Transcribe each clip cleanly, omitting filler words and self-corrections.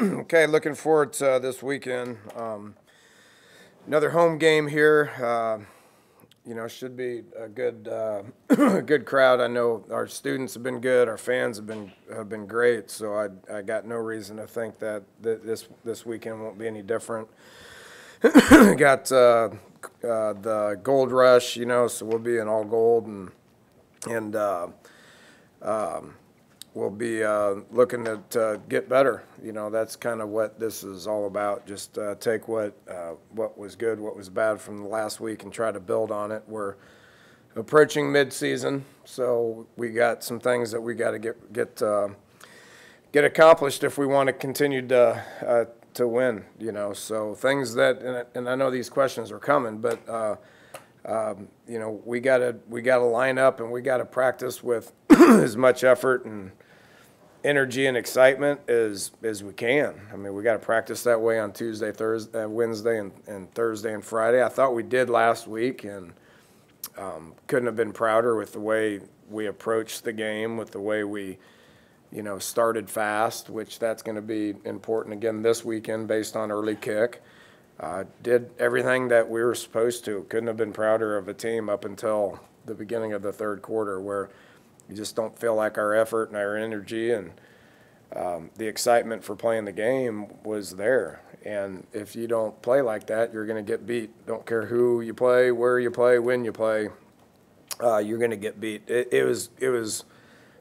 Okay, looking forward to this weekend. Another home game here. Should be a good good crowd. I know our students have been good. Our fans have been great. So I got no reason to think that this weekend won't be any different. Got the gold rush, so we'll be in all gold and we'll be looking to get better. That's kind of what this is all about. Just take what was good, what was bad from the last week, and try to build on it. We're approaching mid-season, so we got some things that we got to get accomplished if we want to continue to win. So things that, and I know these questions are coming, but we gotta line up and we gotta practice with as much effort and energy and excitement as we can. I mean, we got to practice that way on Tuesday, Thursday, Wednesday, and Thursday and Friday. I thought we did last week, and couldn't have been prouder with the way we approached the game, with the way we, started fast, which that's going to be important again this weekend based on early kick. Did everything that we were supposed to. Couldn't have been prouder of a team up until the beginning of the third quarter, where you just don't feel like our effort and our energy and the excitement for playing the game was there. And if you don't play like that, you're going to get beat. Don't care who you play, where you play, when you play, you're going to get beat. It was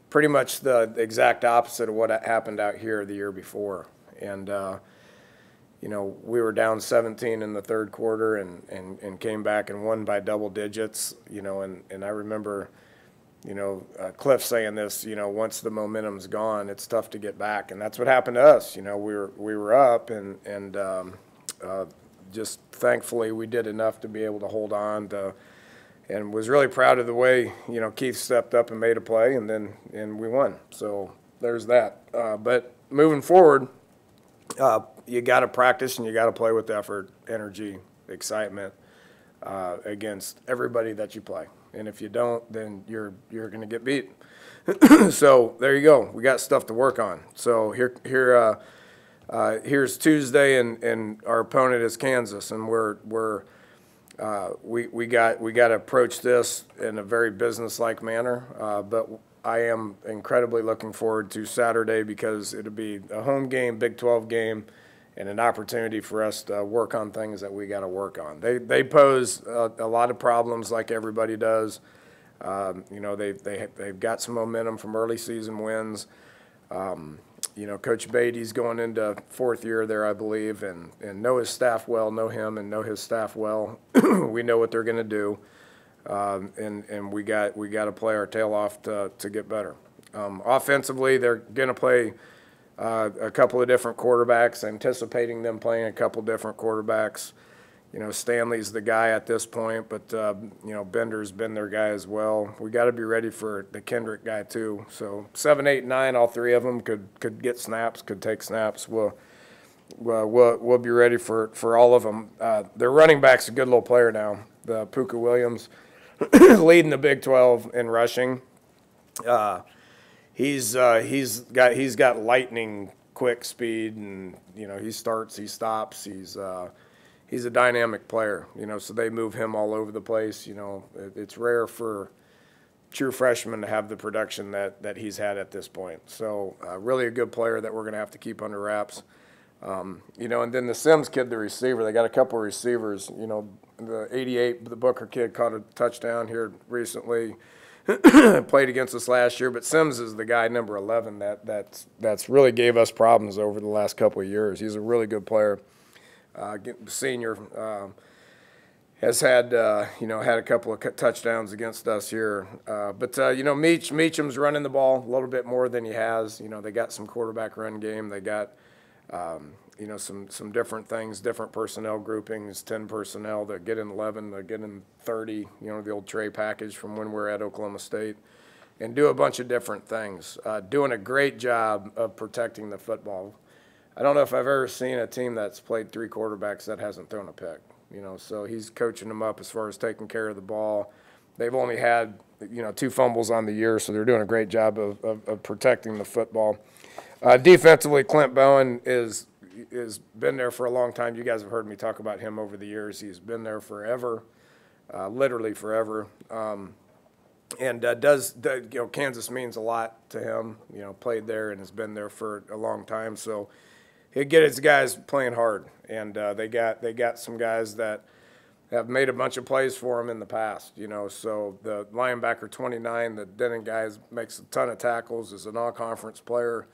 pretty much the exact opposite of what happened out here the year before. And we were down 17 in the third quarter and came back and won by double digits. And I remember Cliff saying this, once the momentum's gone, it's tough to get back. And that's what happened to us. We were up and just thankfully we did enough to be able to hold on to, and was really proud of the way, Keith stepped up and made a play and we won. So there's that. But moving forward, you got to practice and you got to play with effort, energy, excitement against everybody that you play. And if you don't, then you're going to get beat. So there you go. We got stuff to work on. So here's Tuesday, and our opponent is Kansas, and we got to approach this in a very business-like manner. But I am incredibly looking forward to Saturday because it'll be a home game, Big 12 game, and an opportunity for us to work on things that we got to work on. They pose a lot of problems like everybody does. They've got some momentum from early season wins. Coach Beatty's going into fourth year there, I believe, and know his staff well, know him and know his staff well. We know what they're going to do, and we got to play our tail off to get better. Offensively, they're going to play a couple of different quarterbacks, anticipating them playing a couple different quarterbacks. Stanley's the guy at this point, but, Bender's been their guy as well. We got to be ready for the Kendrick guy too. So 7, 8, 9, all three of them could get snaps, could take snaps. We'll be ready for all of them. Their running back's a good little player now. The Puka Williams leading the Big 12 in rushing. He's got lightning quick speed, and he starts, he stops. He's a dynamic player, so they move him all over the place. It's rare for true freshmen to have the production that he's had at this point. So really a good player that we're going to have to keep under wraps. And then the Sims kid, the receiver, they got a couple of receivers. The 88, the Booker kid caught a touchdown here recently. Played against us last year, but Sims is the guy, number 11, that's really gave us problems over the last couple of years. He's a really good player. Senior has had had a couple of touchdowns against us here, but Meacham's running the ball a little bit more than he has. They got some quarterback run game. They got some different things, different personnel groupings, 10 personnel that get in 11, that get in 30. The old Trey package from when we were at Oklahoma State, and do a bunch of different things. Doing a great job of protecting the football. I don't know if I've ever seen a team that's played three quarterbacks that hasn't thrown a pick. So he's coaching them up as far as taking care of the ball. They've only had 2 fumbles on the year, so they're doing a great job of protecting the football. Defensively, Clint Bowen is has been there for a long time. You guys have heard me talk about him over the years. He's been there forever, literally forever. Kansas means a lot to him. Played there and has been there for a long time. So he'll get his guys playing hard, and they got some guys that have made a bunch of plays for him in the past. So the linebacker 29, the Denon guy, makes a ton of tackles, is an all-conference player.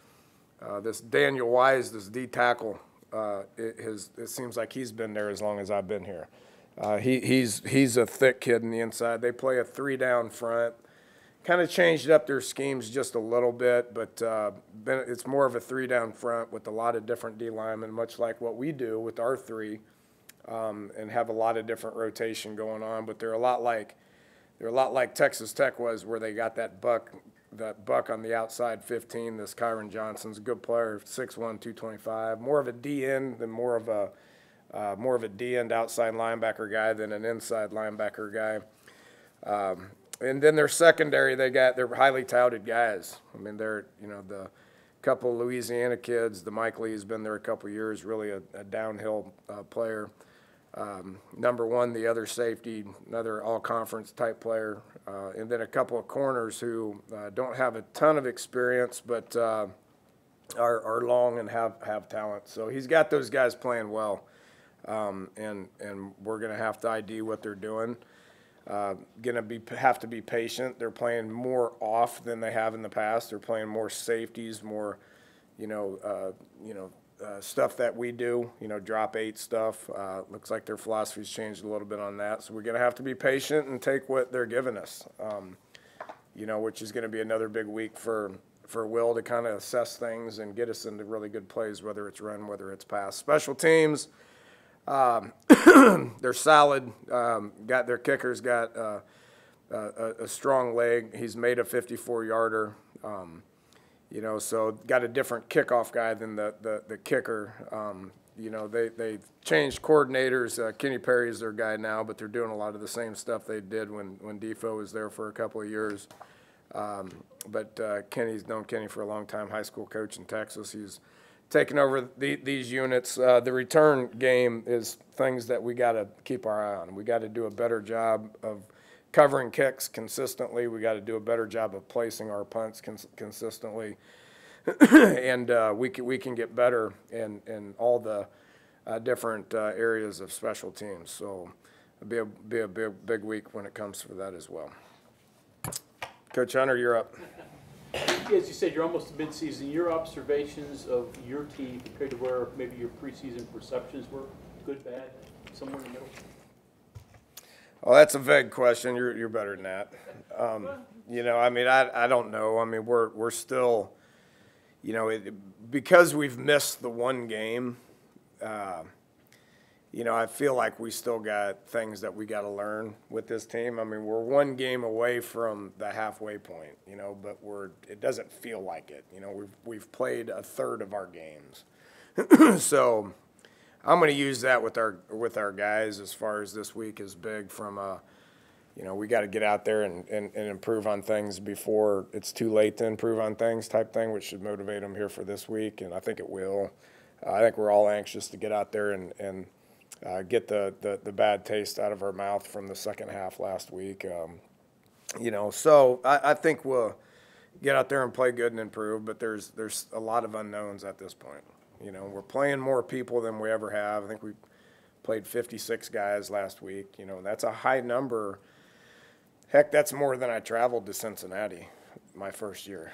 This Daniel Wise, this D tackle, it seems like he's been there as long as I've been here. He's a thick kid in the inside. They play a 3-down front. Kind of changed up their schemes just a little bit, but it's more of a 3-down front with a lot of different D linemen, much like what we do with our 3, and have a lot of different rotation going on. But they're a lot like Texas Tech was, where they got that buck on the outside 15. This Kyron Johnson's a good player, 6'1", 225. More of a D end than more of a D end outside linebacker guy than an inside linebacker guy. And then their secondary, they're highly touted guys. I mean, they're the couple Louisiana kids. The Mike Lee's been there a couple years, really a downhill player. Number 1, the other safety, another all-conference type player, and then a couple of corners who don't have a ton of experience, but are long and have talent. So he's got those guys playing well, and we're going to have to ID what they're doing. Have to be patient. They're playing more off than they have in the past. They're playing more safeties, more, stuff that we do, drop 8 stuff. Looks like their philosophy's changed a little bit on that. So we're going to have to be patient and take what they're giving us, which is going to be another big week for Will to kind of assess things and get us into really good plays, whether it's run, whether it's pass. Special teams, they're solid. Got their kicker's got a strong leg. He's made a 54-yarder. So got a different kickoff guy than the kicker. They changed coordinators. Kenny Perry's their guy now, but they're doing a lot of the same stuff they did when Defoe was there for a couple of years. But Kenny's known Kenny for a long time, high school coach in Texas. He's taking over these units. The return game is things that we got to keep our eye on. We got to do a better job of covering kicks consistently. We got to do a better job of placing our punts consistently, and we can get better in all the different areas of special teams. So it'll be a big week when it comes to that as well. Coach Hunter, you're up. As you said, you're almost to midseason. Your observations of your team compared to where maybe your preseason perceptions were, good, bad, somewhere in the middle? Oh, that's a vague question. You're better than that. I don't know. I mean, we're still, because we've missed the one game. I feel like we still got things that we got to learn with this team. I mean, we're one game away from the halfway point, but it doesn't feel like it. We've played a third of our games. So I'm going to use that with our guys as far as this week is big from we got to get out there and improve on things before it's too late to improve on things type thing, which should motivate them here for this week, and I think it will. I think we're all anxious to get out there and get the bad taste out of our mouth from the second half last week. So I think we'll get out there and play good and improve, but there's a lot of unknowns at this point. We're playing more people than we ever have. I think we played 56 guys last week. That's a high number. Heck, that's more than I traveled to Cincinnati my first year.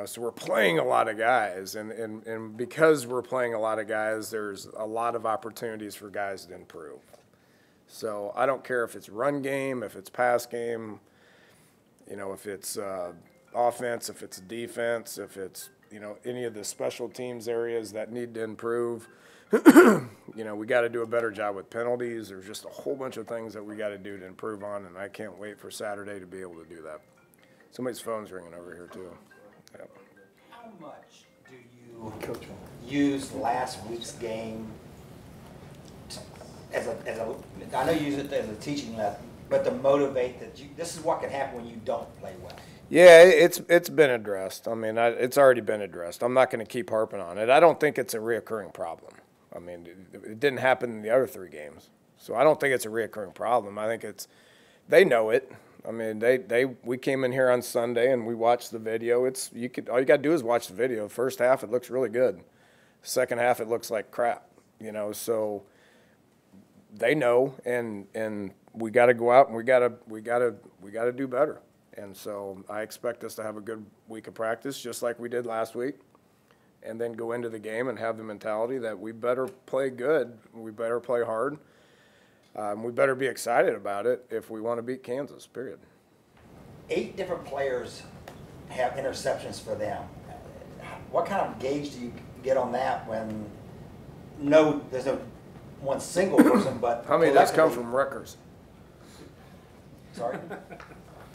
So we're playing a lot of guys, and because we're playing a lot of guys, there's a lot of opportunities for guys to improve. So I don't care if it's run game, if it's pass game, if it's offense, if it's defense, if it's, any of the special teams areas that need to improve. We got to do a better job with penalties. There's just a whole bunch of things that we got to do to improve on, and I can't wait for Saturday to be able to do that. Somebody's phone's ringing over here, too. Yep. How much do you use last week's game as a I know you use it as a teaching lesson, but to motivate that this is what can happen when you don't play well? Yeah, it's been addressed. I mean, it's already been addressed. I'm not going to keep harping on it. I don't think it's a reoccurring problem. I mean, it didn't happen in the other 3 games, so I don't think it's a reoccurring problem. I think they know it. I mean, we came in here on Sunday and we watched the video. All you got to do is watch the video. First half, it looks really good. Second half, it looks like crap. So they know, and we got to go out and we got to do better. And so I expect us to have a good week of practice, just like we did last week, and then go into the game and have the mentality that we better play good, we better play hard, we better be excited about it if we want to beat Kansas, period. 8 different players have interceptions for them. What kind of gauge do you get on that when there's no one single person, but how many of those come from Rutgers? Sorry?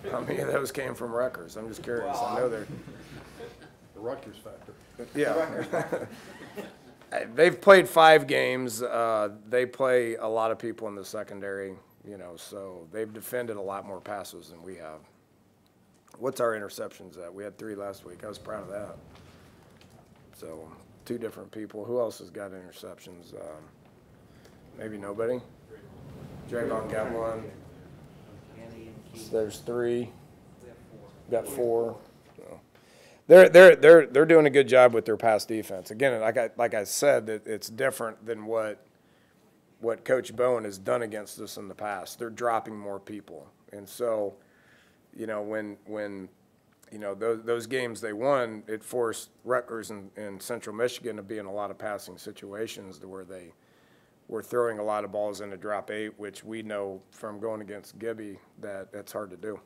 How many of those came from Rutgers? I'm just curious. Well, I know they're The Rutgers factor. yeah. They've played 5 games. They play a lot of people in the secondary, so they've defended a lot more passes than we have. What's our interceptions at? We had 3 last week. I was proud of that. So 2 different people. Who else has got interceptions? Maybe nobody? Drayvon got 1. So there's 3. Got 4. So they're doing a good job with their pass defense. Again, like I said, it's different than what Coach Bowen has done against us in the past. They're dropping more people, and so when those games they won, it forced Rutgers and Central Michigan to be in a lot of passing situations to where they were throwing a lot of balls into drop 8, which we know from going against Gibby that's hard to do.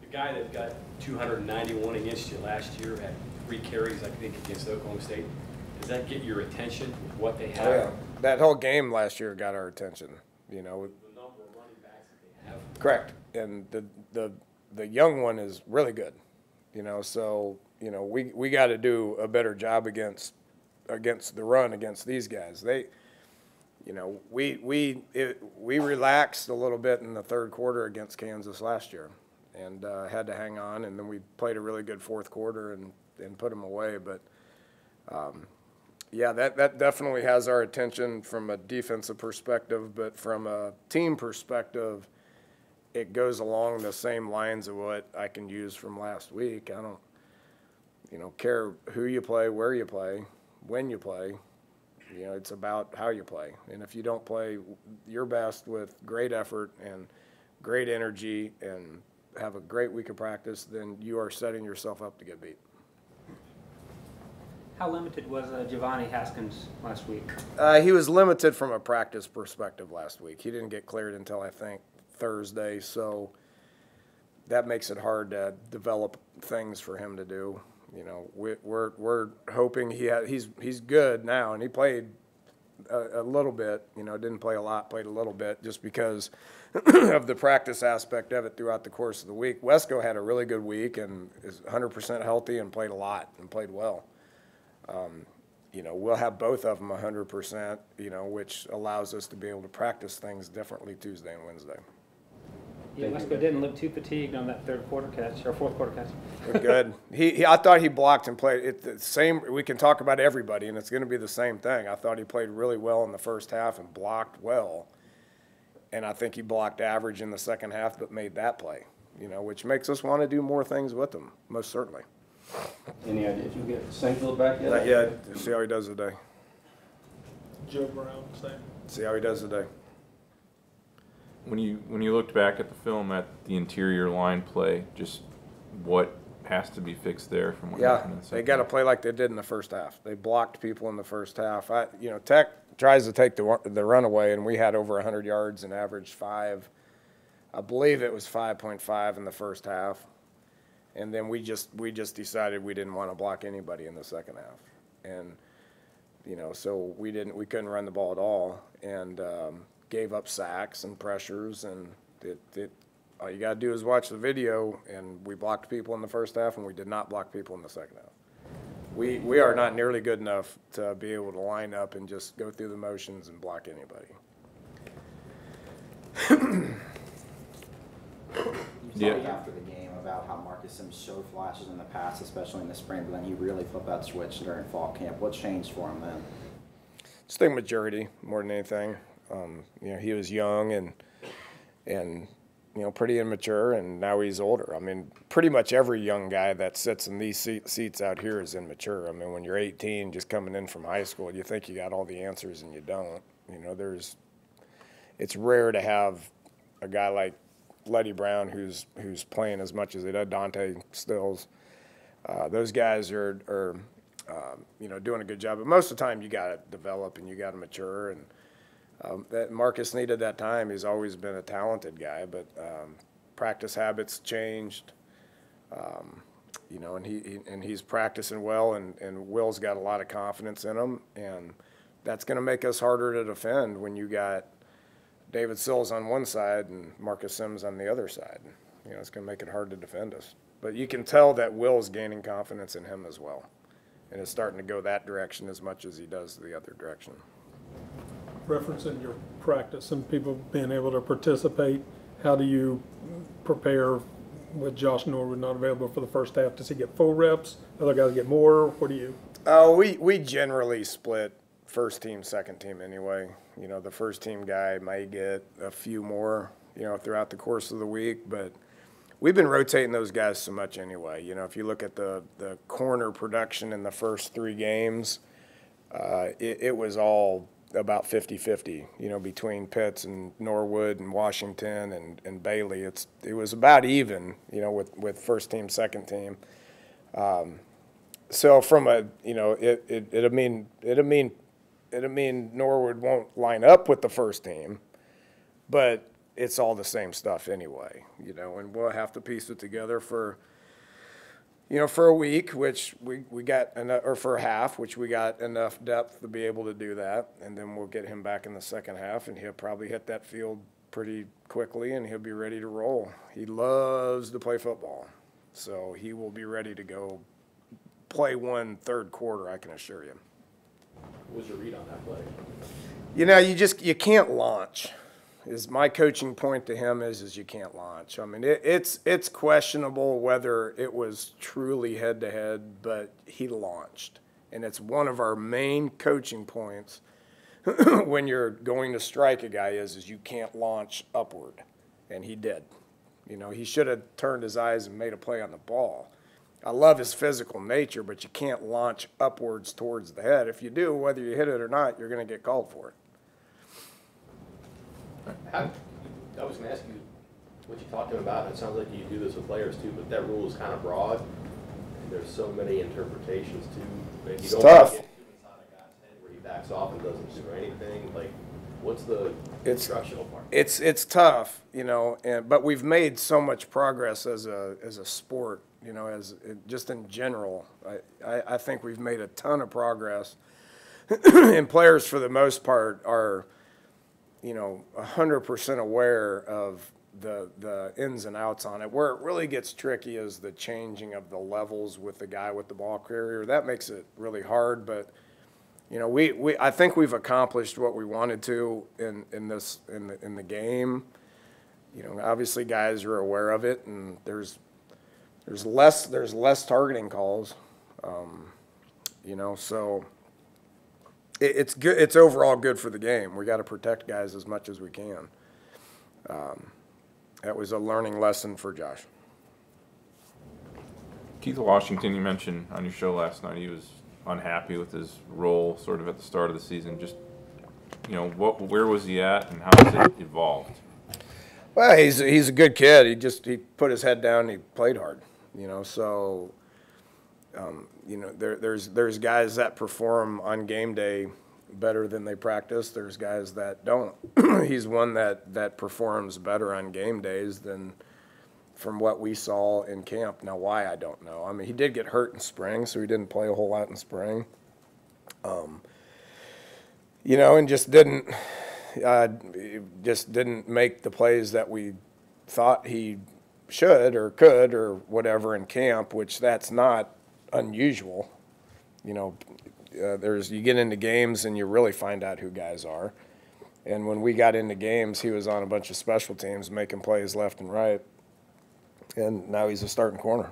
The guy that got 291 against you last year had 3 carries, I think, against Oklahoma State. Does that get your attention with what they have? Oh, yeah. That whole game last year got our attention. The number of running backs that they have. Correct, and the young one is really good. So we got to do a better job against the run against these guys. We relaxed a little bit in the 3rd quarter against Kansas last year, and had to hang on. And then we played a really good 4th quarter and put them away. But yeah, that definitely has our attention from a defensive perspective. But from a team perspective, it goes along the same lines of what I can use from last week. I don't care who you play, where you play, when you play. It's about how you play. And if you don't play your best with great effort and great energy and have a great week of practice, then you are setting yourself up to get beat. How limited was Giovanni Haskins last week? He was limited from a practice perspective last week. He didn't get cleared until, I think, Thursday, so that makes it hard to develop things for him to do. We're hoping he's good now, and he played a little bit. Didn't play a lot, played a little bit, just because of the practice aspect of it throughout the course of the week. Wesco had a really good week and is 100% healthy and played a lot and played well. We'll have both of them 100%, which allows us to be able to practice things differently Tuesday and Wednesday. Yeah, Wesco didn't look too fatigued on that 3rd quarter catch or 4th quarter catch. We're good. I thought he blocked and played. It's the same. We can talk about everybody, and it's going to be the same thing. I thought he played really well in the first half and blocked well, and I think he blocked average in the second half, but made that play. Which makes us want to do more things with him, most certainly. Any idea if you get Sankville back yet? Not yet. See how he does today. Joe Brown, same. See how he does today. When you looked back at the film at the interior line play, just what has to be fixed there from what happened in the second they got to play like they did in the first half. They blocked people in the first half. Tech tries to take the run away, and we had over 100 yards and averaged 5. I believe it was 5.5 in the first half, and then we just decided we didn't want to block anybody in the second half, and so we couldn't run the ball at all, and gave up sacks and pressures, and all you got to do is watch the video, and we blocked people in the first half, and we did not block people in the second half. We are not nearly good enough to be able to line up and just go through the motions and block anybody. You saw after the game, about how Marcus Sims showed flashes in the past, especially in the spring, but then he really flipped that switch during fall camp. What changed for him then? Just think maturity more than anything. He was young and pretty immature, and now he's older. I mean, pretty much every young guy that sits in these seats out here is immature. I mean, when you're 18, just coming in from high school, you think you got all the answers and you don't. It's rare to have a guy like Letty Brown who's playing as much as he does, Dante Stills. Those guys are doing a good job. But most of the time, you got to develop and you got to mature. And that Marcus needed that time. He's always been a talented guy, but practice habits changed. And he's practicing well, and Will's got a lot of confidence in him, and that's going to make us harder to defend when you got David Sills on one side and Marcus Sims on the other side. It's going to make it hard to defend us. But you can tell that Will's gaining confidence in him as well, and is starting to go that direction as much as he does the other direction. Referencing your practice and people being able to participate, how do you prepare with Josh Norwood not available for the first half? Does he get full reps? Other guys get more? What do you? We generally split first team, second team anyway. The first team guy might get a few more, throughout the course of the week, but we've been rotating those guys so much anyway. If you look at the corner production in the first 3 games, it was all about 50-50, between Pitts and Norwood and Washington and Bailey. It was about even, with first team, second team. So from it'll mean Norwood won't line up with the first team, but it's all the same stuff anyway, and we'll have to piece it together for a week, which we got enough, or for a half, which we got enough depth to be able to do that, and then we'll get him back in the second half, and he'll probably hit that field pretty quickly, and he'll be ready to roll. He loves to play football, so he will be ready to go play one third quarter, I can assure you. What was your read on that play? You can't launch. Is my coaching point to him is you can't launch. I mean, it's questionable whether it was truly head-to-head, but he launched. And it's one of our main coaching points when you're going to strike a guy is you can't launch upward. And he did. He should have turned his eyes and made a play on the ball. I love his physical nature, but you can't launch upwards towards the head. If you do, whether you hit it or not, you're going to get called for it. I was going to ask you what you talked to him about. It sounds like you do this with players too, but that rule is kind of broad. And there's so many interpretations too. Maybe you don't tough. Get too inside a guy's head where he backs off and doesn't do anything. Like, what's the instructional part? It's tough, but we've made so much progress as a sport, just in general. I think we've made a ton of progress, and players for the most part are 100% aware of the ins and outs on it. Where it really gets tricky is the changing of the levels with the guy with the ball carrier. That makes it really hard, but I think we've accomplished what we wanted to in the game. Obviously guys are aware of it, and there's less targeting calls. So it's good. It's overall good for the game. We got to protect guys as much as we can. That was a learning lesson for Josh. Keith Washington, you mentioned on your show last night, he was unhappy with his role sort of at the start of the season. Just, where was he at and how has it evolved? Well, he's a good kid. He put his head down and he played hard, so there's guys that perform on game day better than they practice. There's guys that don't. He's one that performs better on game days than from what we saw in camp. Now, why, I don't know. I mean, he did get hurt in spring, so he didn't play a whole lot in spring. And just didn't make the plays that we thought he should or could or whatever in camp, which that's not unusual. You get into games and you really find out who guys are. And when we got into games, he was on a bunch of special teams making plays left and right. and now he's a starting corner.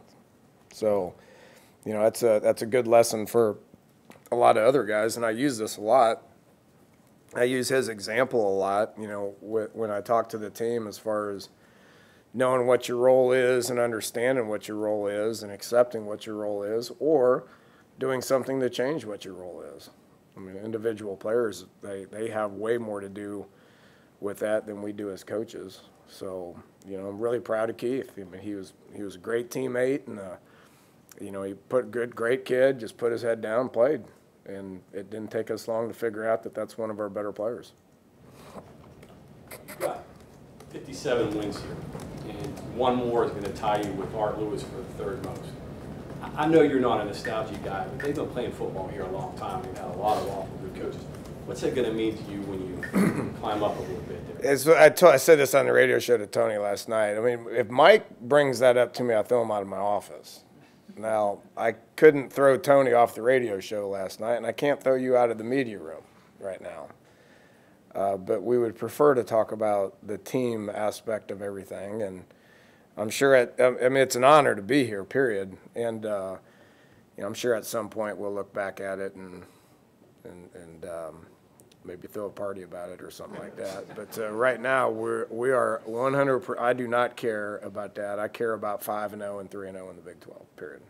So, you know, that's a good lesson for a lot of other guys, and I use this a lot. I use his example a lot, you know, when I talk to the team as far as knowing what your role is and understanding what your role is and accepting what your role is, or doing something to change what your role is. I mean, individual players, they have way more to do with that than we do as coaches. So, you know, I'm really proud of Keith. I mean, he was a great teammate, and you know, he great kid, just put his head down and played. And it didn't take us long to figure out that that's one of our better players. You've got 57 wins here, and one more is going to tie you with Art Lewis for the third most. I know you're not a nostalgia guy, but they've been playing football here a long time. They've had a lot of awful good coaches. What's that going to mean to you when you climb up a little bit there? I said this on the radio show to Tony last night. I mean, if Mike brings that up to me, I throw him out of my office. Now, I couldn't throw Tony off the radio show last night, and I can't throw you out of the media room right now. But we would prefer to talk about the team aspect of everything, and I'm sure I mean, it's an honor to be here, period. And you know, I'm sure at some point we'll look back at it and maybe throw a party about it or something like that. But right now we are 100%. I do not care about that. I care about 5-0 and 3-0 in the Big 12. Period.